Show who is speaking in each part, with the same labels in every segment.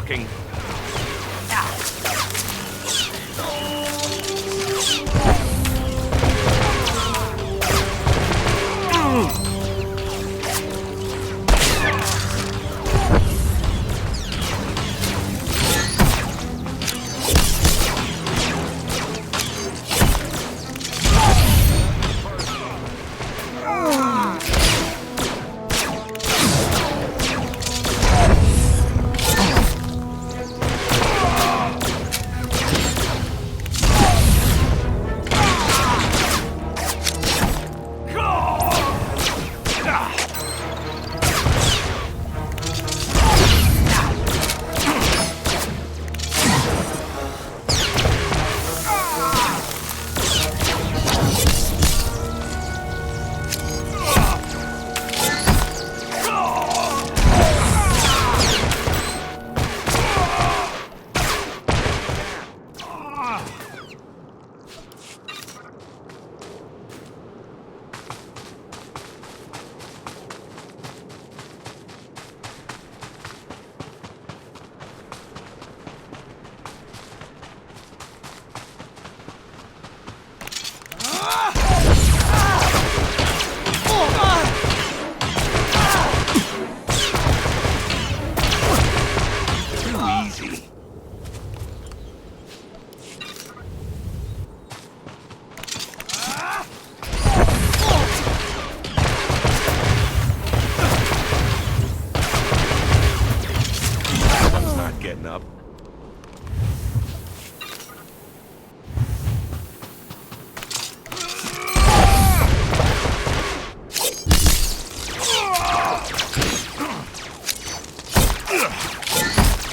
Speaker 1: talking.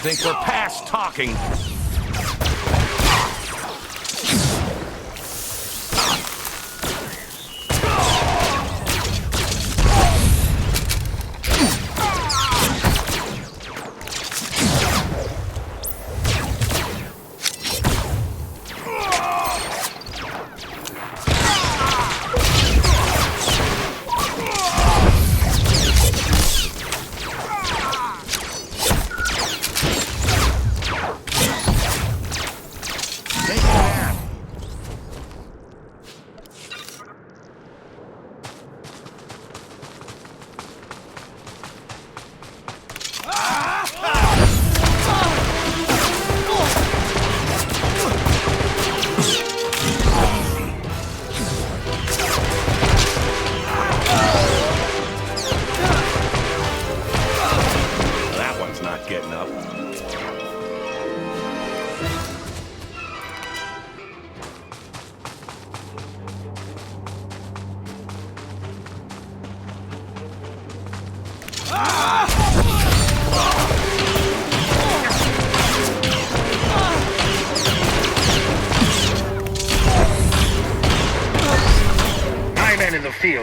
Speaker 1: Think we're past talking.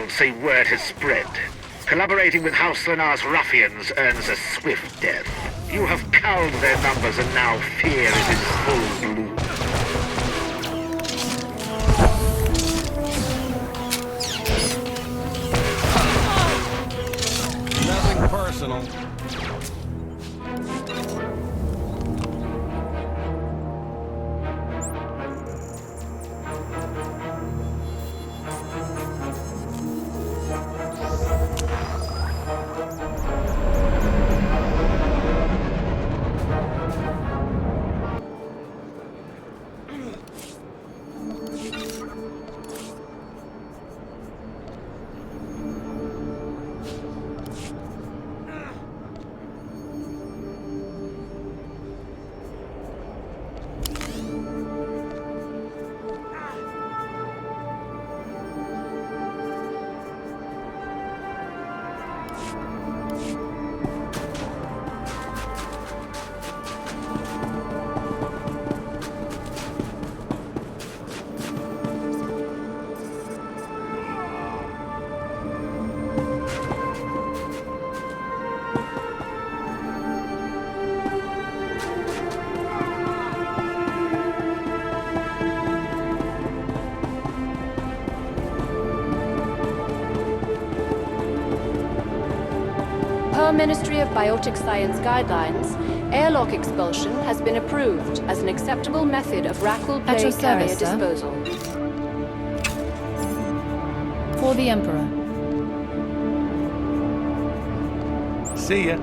Speaker 2: Say word has spread. Collaborating with House Lanar's ruffians earns a swift death. You have cowed their numbers and now fear is in full bloom.
Speaker 1: Nothing personal.
Speaker 3: Per Ministry of Biotic Science guidelines, Airlock expulsion has been approved as an acceptable method of Rackle
Speaker 4: At your
Speaker 3: plague carrier
Speaker 4: service, sir.
Speaker 3: disposal.
Speaker 4: For the Emperor.
Speaker 1: See ya.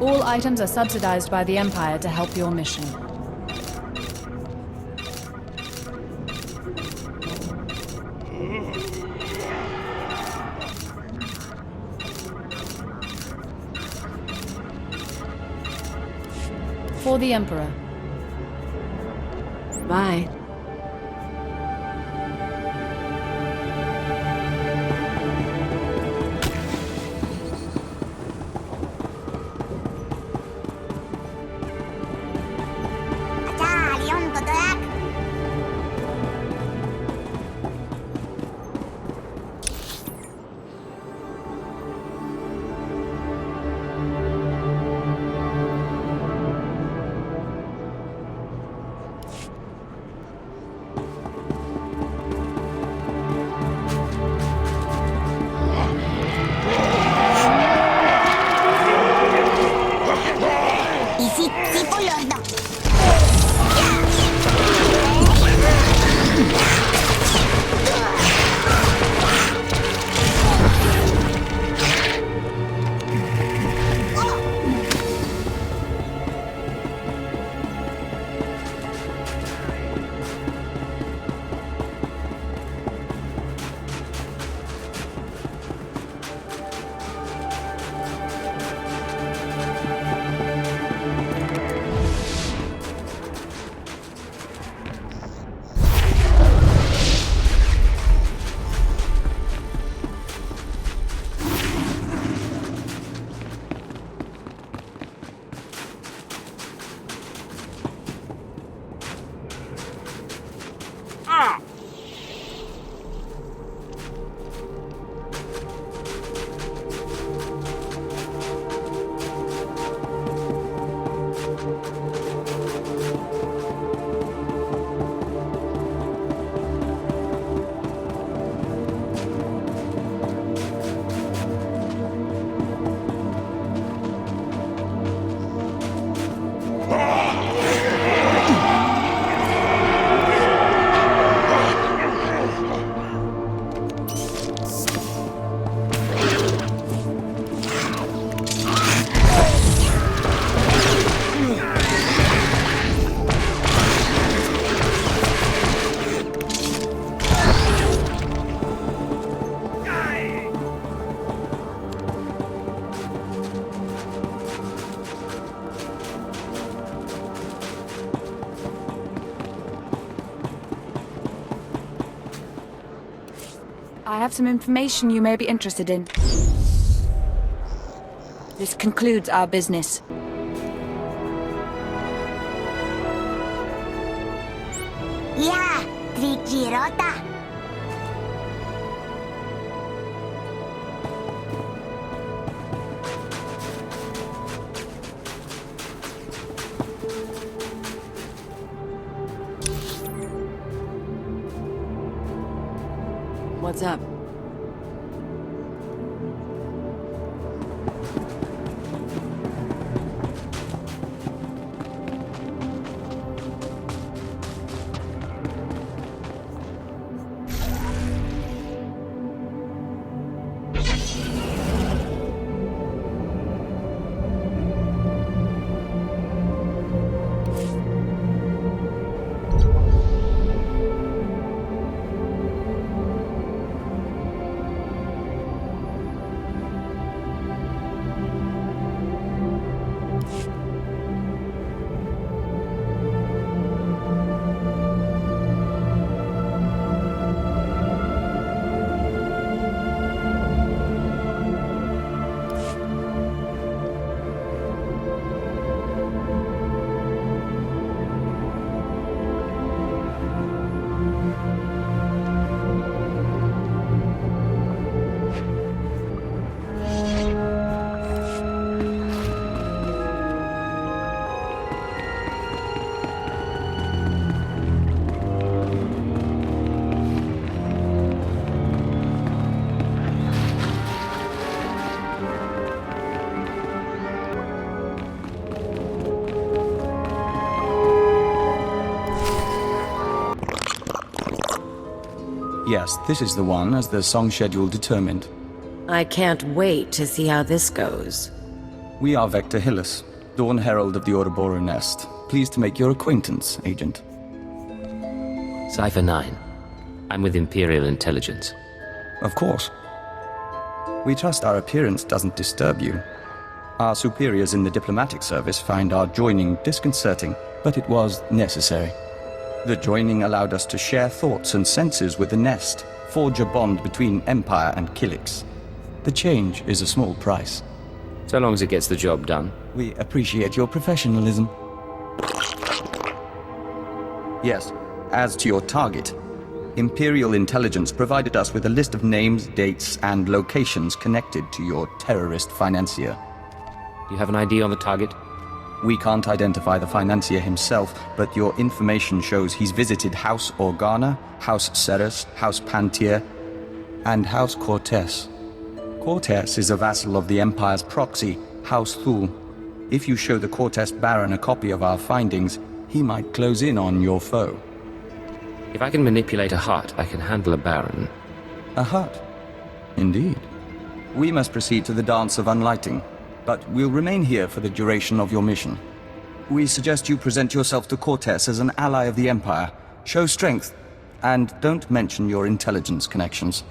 Speaker 4: All items are subsidized by the Empire to help your mission. For the Emperor.
Speaker 3: Bye.
Speaker 5: I have some information you may be interested in. This concludes our business.
Speaker 6: Yeah, Trikirota.
Speaker 3: What's up?
Speaker 7: Yes, this is the one, as the song schedule determined.
Speaker 8: I can't wait to see how this goes.
Speaker 7: We are Vector Hyllus, Dawn Herald of the Ouroboros Nest. Pleased to make your acquaintance, Agent.
Speaker 9: Cypher 9. I'm with Imperial Intelligence.
Speaker 7: Of course. We trust our appearance doesn't disturb you. Our superiors in the diplomatic service find our joining disconcerting, but it was necessary. The joining allowed us to share thoughts and senses with the Nest, forge a bond between Empire and Kylix. The change is a small price.
Speaker 9: So long as it gets the job done.
Speaker 7: We appreciate your professionalism. Yes, as to your target, Imperial Intelligence provided us with a list of names, dates, and locations connected to your terrorist financier.
Speaker 9: Do you have an ID on the target?
Speaker 7: We can't identify the financier himself, but your information shows he's visited House Organa, House Ceres, House Pantier, and House Cortess. Cortess is a vassal of the Empire's proxy, House Thul. If you show the Cortess Baron a copy of our findings, he might close in on your foe.
Speaker 9: If I can manipulate a heart, I can handle a Baron.
Speaker 7: A hut? Indeed. We must proceed to the Dance of Unlighting, but we'll remain here for the duration of your mission. We suggest you present yourself to Cortess as an ally of the Empire, show strength, and don't mention your intelligence connections.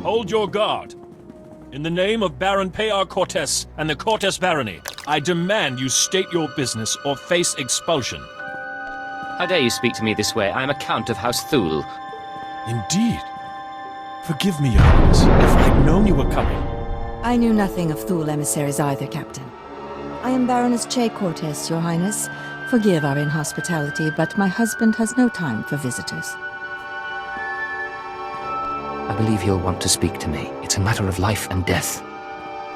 Speaker 1: Hold your guard. In the name of Baron Pear Cortess and the Cortess barony, I demand you state your business or face expulsion.
Speaker 9: How dare you speak to me this way? I am a Count of House Thule.
Speaker 1: Indeed. Forgive me, Your Highness, if I'd known you were coming.
Speaker 10: I knew nothing of Thule emissaries either, Captain. I am Baroness Che Cortess, Your Highness. Forgive our inhospitality, but my husband has no time for visitors.
Speaker 9: I believe he'll want to speak to me. It's a matter of life and death.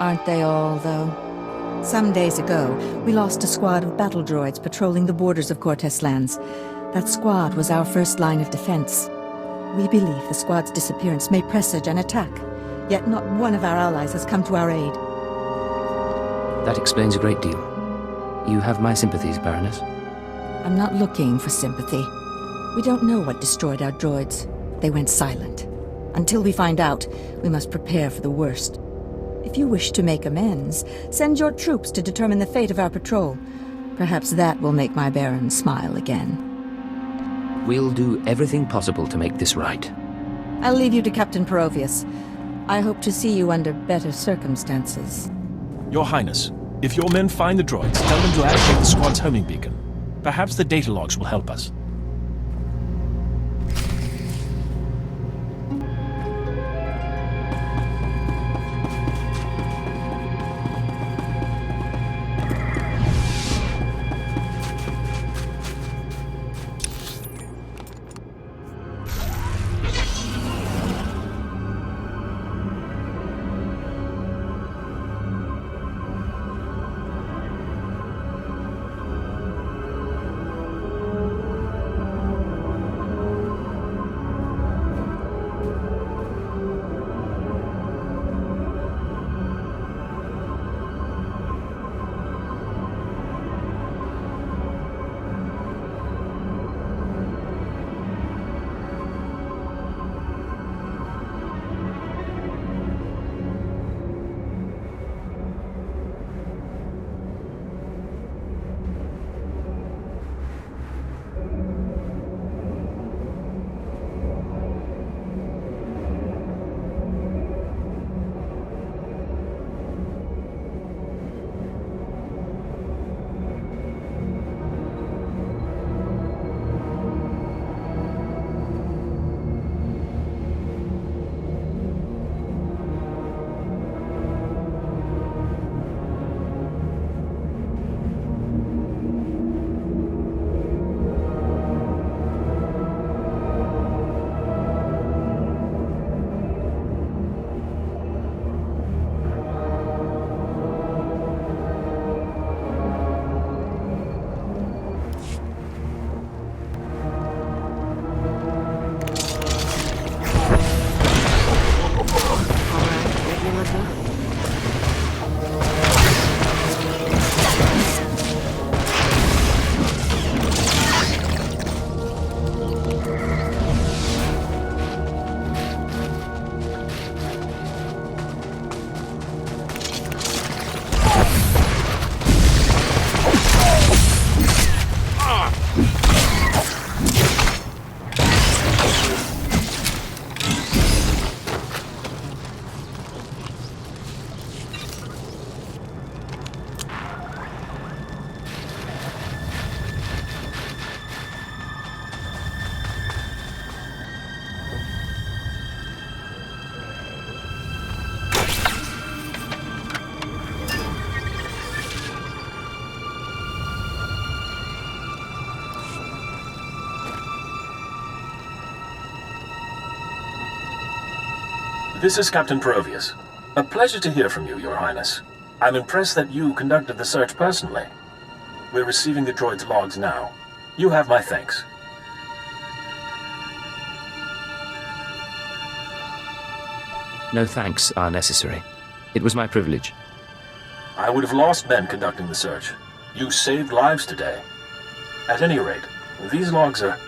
Speaker 10: Aren't they all, though? Some days ago, we lost a squad of battle droids patrolling the borders of Cortess lands. That squad was our first line of defense. We believe the squad's disappearance may presage an attack, yet not one of our allies has come to our aid.
Speaker 9: That explains a great deal. You have my sympathies, Baroness.
Speaker 10: I'm not looking for sympathy. We don't know what destroyed our droids. They went silent. Until we find out, we must prepare for the worst. If you wish to make amends, send your troops to determine the fate of our patrol. Perhaps that will make my Baron smile again.
Speaker 9: We'll do everything possible to make this right.
Speaker 10: I'll leave you to Captain Perovius. I hope to see you under better circumstances.
Speaker 1: Your Highness, if your men find the droids, tell them to activate the squad's homing beacon. Perhaps the data logs will help us. This is Captain Perovius. A pleasure to hear from you, Your Highness. I'm impressed that you conducted the search personally. We're receiving the droid's logs now. You have my thanks.
Speaker 9: No thanks are necessary. It was my privilege.
Speaker 1: I would have lost men conducting the search. You saved lives today. At any rate, these logs are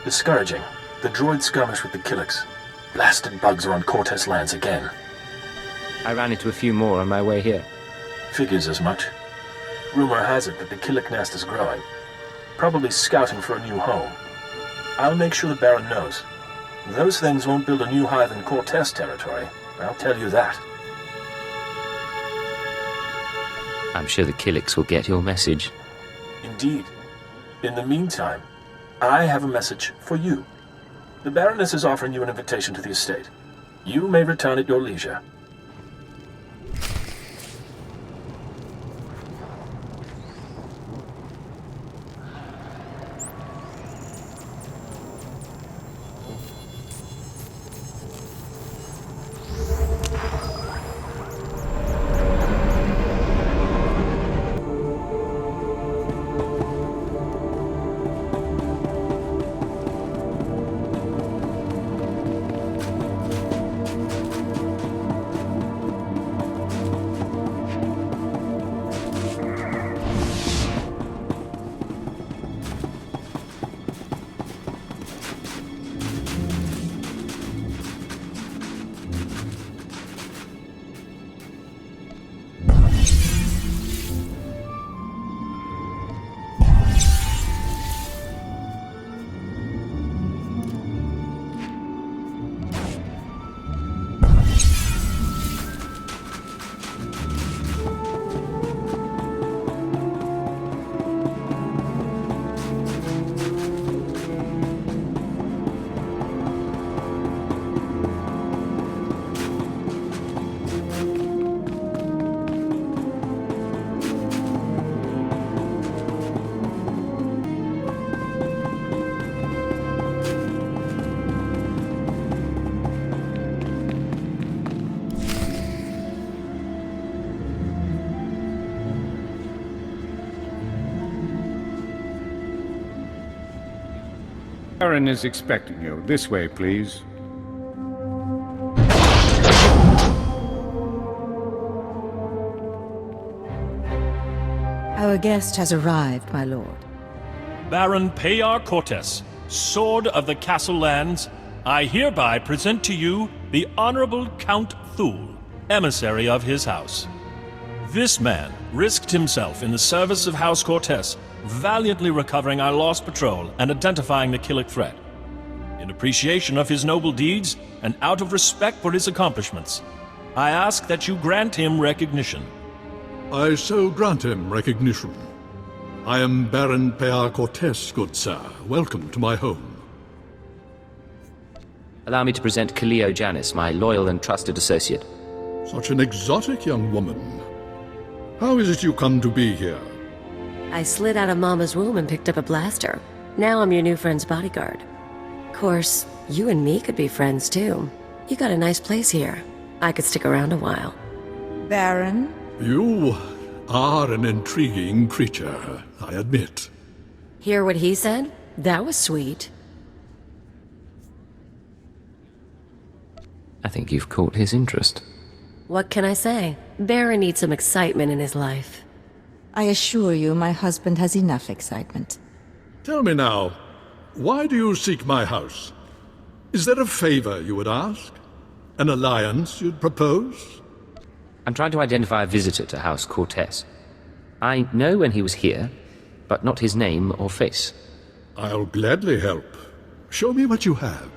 Speaker 1: discouraging. The droid skirmish with the Killix. Blasted bugs are on Cortess lands again.
Speaker 9: I ran into a few more on my way here.
Speaker 1: Figures as much. Rumor has it that the Killick nest is growing. Probably scouting for a new home. I'll make sure the Baron knows. Those things won't build a new hive in Cortess territory, I'll tell you that.
Speaker 9: I'm sure the Killix will get your message.
Speaker 1: Indeed. In the meantime, I have a message for you. The Baroness is offering you an invitation to the estate. You may return at your leisure.
Speaker 11: Baron is expecting you. This way, please.
Speaker 10: Our guest has arrived, my lord.
Speaker 12: Baron Payar Cortess, Sword of the Castle Lands, I hereby present to you the Honorable Count Thule, emissary of his house. This man risked himself in the service of House Cortess, valiantly recovering our lost patrol and identifying the Killic threat. In appreciation of his noble deeds and out of respect for his accomplishments, I ask that you grant him recognition.
Speaker 13: I so grant him recognition. I am Baron Payar Cortess, good sir. Welcome to my home.
Speaker 9: Allow me to present Kaleo Janis, my loyal and trusted associate.
Speaker 13: Such an exotic young woman. How is it you come to be here?
Speaker 8: I slid out of Mama's womb and picked up a blaster. Now I'm your new friend's bodyguard. Of course, you and me could be friends too. You got a nice place here. I could stick around a while.
Speaker 10: Baron?
Speaker 13: You are an intriguing creature, I admit.
Speaker 8: Hear what he said? That was sweet.
Speaker 9: I think you've caught his interest.
Speaker 8: What can I say? Baron needs some excitement in his life.
Speaker 10: I assure you my husband has enough excitement.
Speaker 13: Tell me now, why do you seek my house? Is there a favor you would ask? An alliance you'd propose?
Speaker 9: I'm trying to identify a visitor to House Cortess. I know when he was here, but not his name or face.
Speaker 13: I'll gladly help. Show me what you have.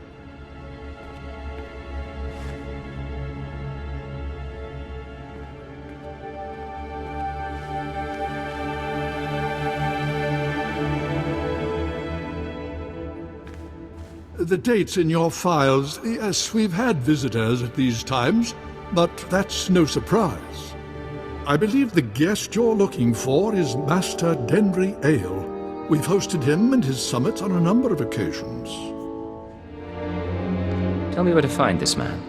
Speaker 13: The dates in your files, yes, we've had visitors at these times, but that's no surprise. I believe the guest you're looking for is Master Denry Ale. We've hosted him and his summits on a number of occasions.
Speaker 9: Tell me where to find this man.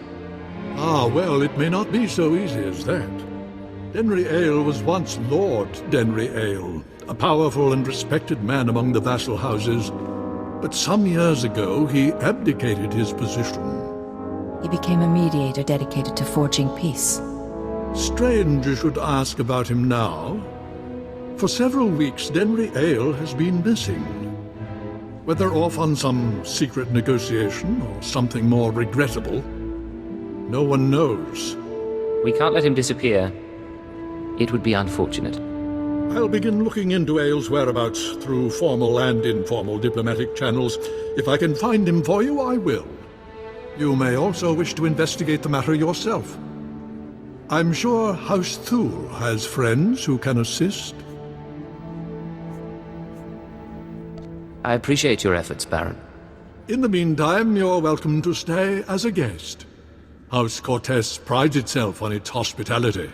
Speaker 13: Ah, well, it may not be so easy as that. Denry Ale was once Lord Denry Ale, a powerful and respected man among the vassal houses. But some years ago, he abdicated his position.
Speaker 10: He became a mediator dedicated to forging peace.
Speaker 13: Strange you should ask about him now. For several weeks, Denry Ale has been missing. Whether off on some secret negotiation or something more regrettable, no one knows.
Speaker 9: We can't let him disappear. It would be unfortunate.
Speaker 13: I'll begin looking into Ale's whereabouts through formal and informal diplomatic channels. If I can find him for you, I will. You may also wish to investigate the matter yourself. I'm sure House Thule has friends who can assist.
Speaker 9: I appreciate your efforts, Baron.
Speaker 13: In the meantime, you're welcome to stay as a guest. House Cortess prides itself on its hospitality.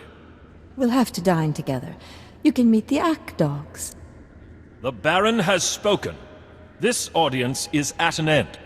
Speaker 10: We'll have to dine together. You can meet the Ack dogs.
Speaker 12: The Baron has spoken. This audience is at an end.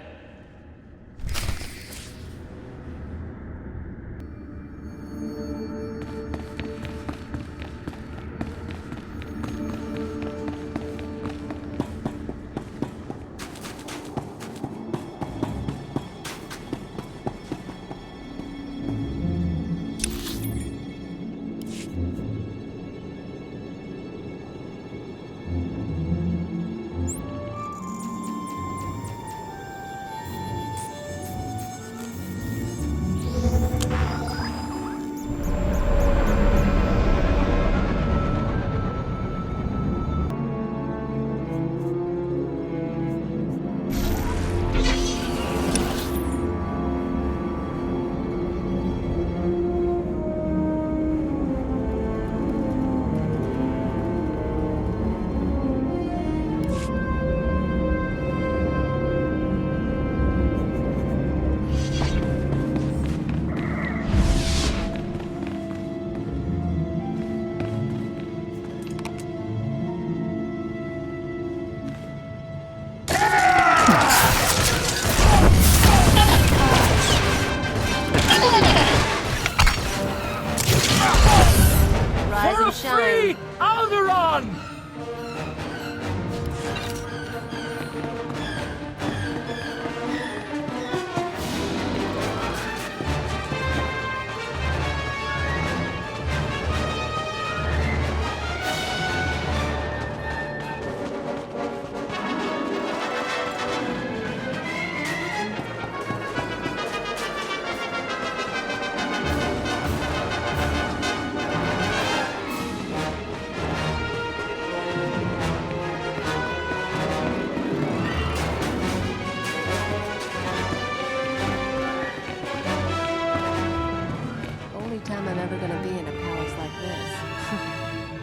Speaker 14: Free! Alderaan!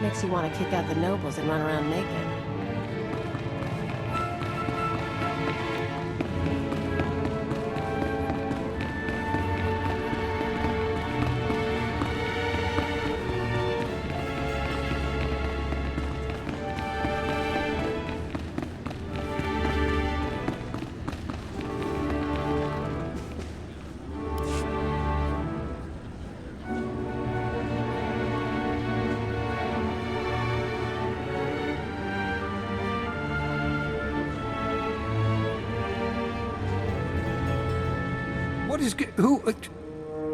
Speaker 8: Makes you want to kick out the nobles and run around naked.
Speaker 11: What is... who...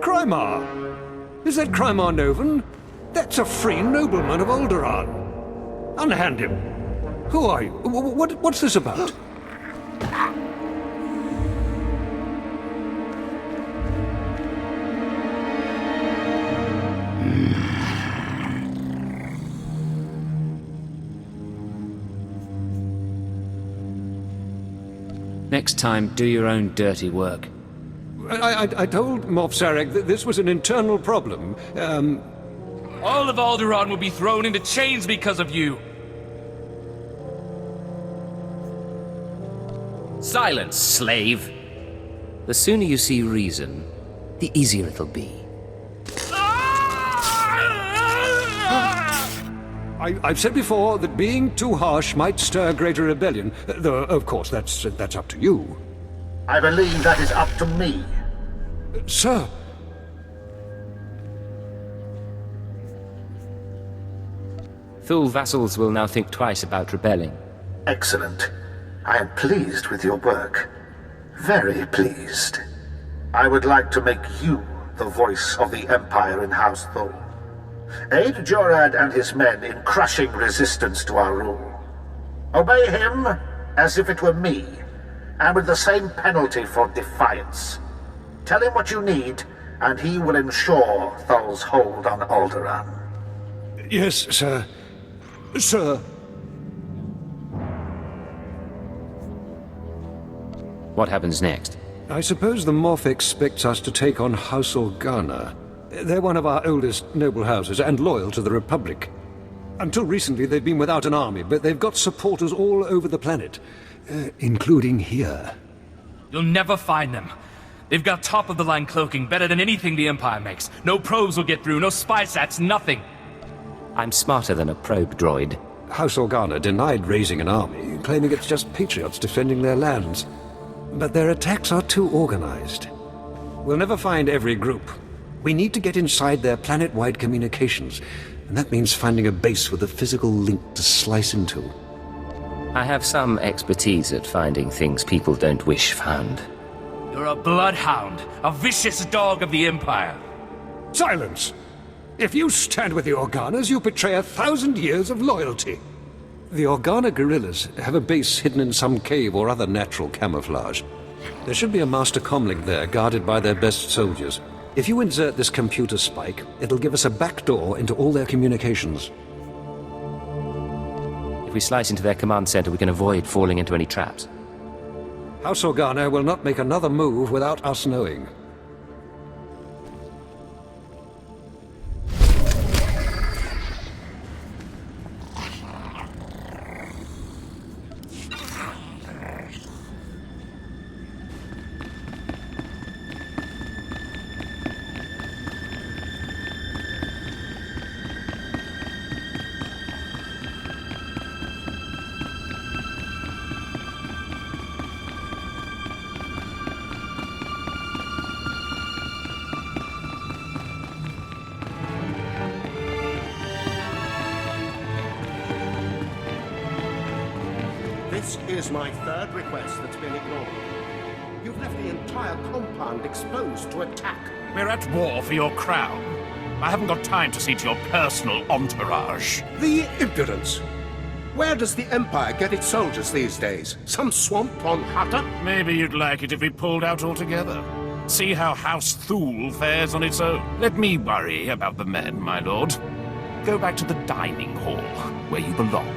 Speaker 11: Crymar? Is that Crymar Novan? That's a free nobleman of Alderaan. Unhand him. Who are you? What's this about?
Speaker 9: Next time, do your own dirty work.
Speaker 11: I told Moff Sarek that this was an internal problem.
Speaker 14: All of Alderaan will be thrown into chains because of you.
Speaker 9: Silence, slave! The sooner you see reason, the easier it'll be.
Speaker 11: I've said before that being too harsh might stir greater rebellion, though, of course, that's up to you.
Speaker 2: I believe that is up to me.
Speaker 11: Sir.
Speaker 9: Thule vassals will now think twice about rebelling.
Speaker 2: Excellent. I am pleased with your work. Very pleased. I would like to make you the voice of the Empire in House Thule. Aid Jorad and his men in crushing resistance to our rule. Obey him as if it were me, and with the same penalty for defiance. Tell him what you need, and he will ensure Thule's hold on Alderaan.
Speaker 11: Yes, sir. Sir.
Speaker 9: What happens next?
Speaker 11: I suppose the Moff expects us to take on House Organa. They're one of our oldest noble houses and loyal to the Republic. Until recently, they've been without an army, but they've got supporters all over the planet, including here.
Speaker 14: You'll never find them. They've got top-of-the-line cloaking better than anything the Empire makes. No probes will get through, no spy sats, nothing.
Speaker 9: I'm smarter than a probe droid.
Speaker 11: House Organa denied raising an army, claiming it's just patriots defending their lands. But their attacks are too organized. We'll never find every group. We need to get inside their planet-wide communications, and that means finding a base with a physical link to slice into.
Speaker 9: I have some expertise at finding things people don't wish found.
Speaker 14: You're a bloodhound, a vicious dog of the Empire.
Speaker 11: Silence! If you stand with the Organas, you betray 1,000 years of loyalty. The Organa guerrillas have a base hidden in some cave or other natural camouflage. There should be a master comlink there, guarded by their best soldiers. If you insert this computer spike, it'll give us a backdoor into all their communications.
Speaker 9: If we slice into their command center, we can avoid falling into any traps.
Speaker 11: House Organa will not make another move without us knowing.
Speaker 15: This is my third request that's been ignored. You've left the entire compound exposed to attack.
Speaker 16: We're at war for your crown. I haven't got time to see to your personal entourage.
Speaker 15: The impudence! Where does the Empire get its soldiers these days? Some swamp on Hutta?
Speaker 16: Maybe you'd like it if we pulled out altogether. See how House Thule fares on its own. Let me worry about the men, my lord. Go back to the dining hall, where you belong.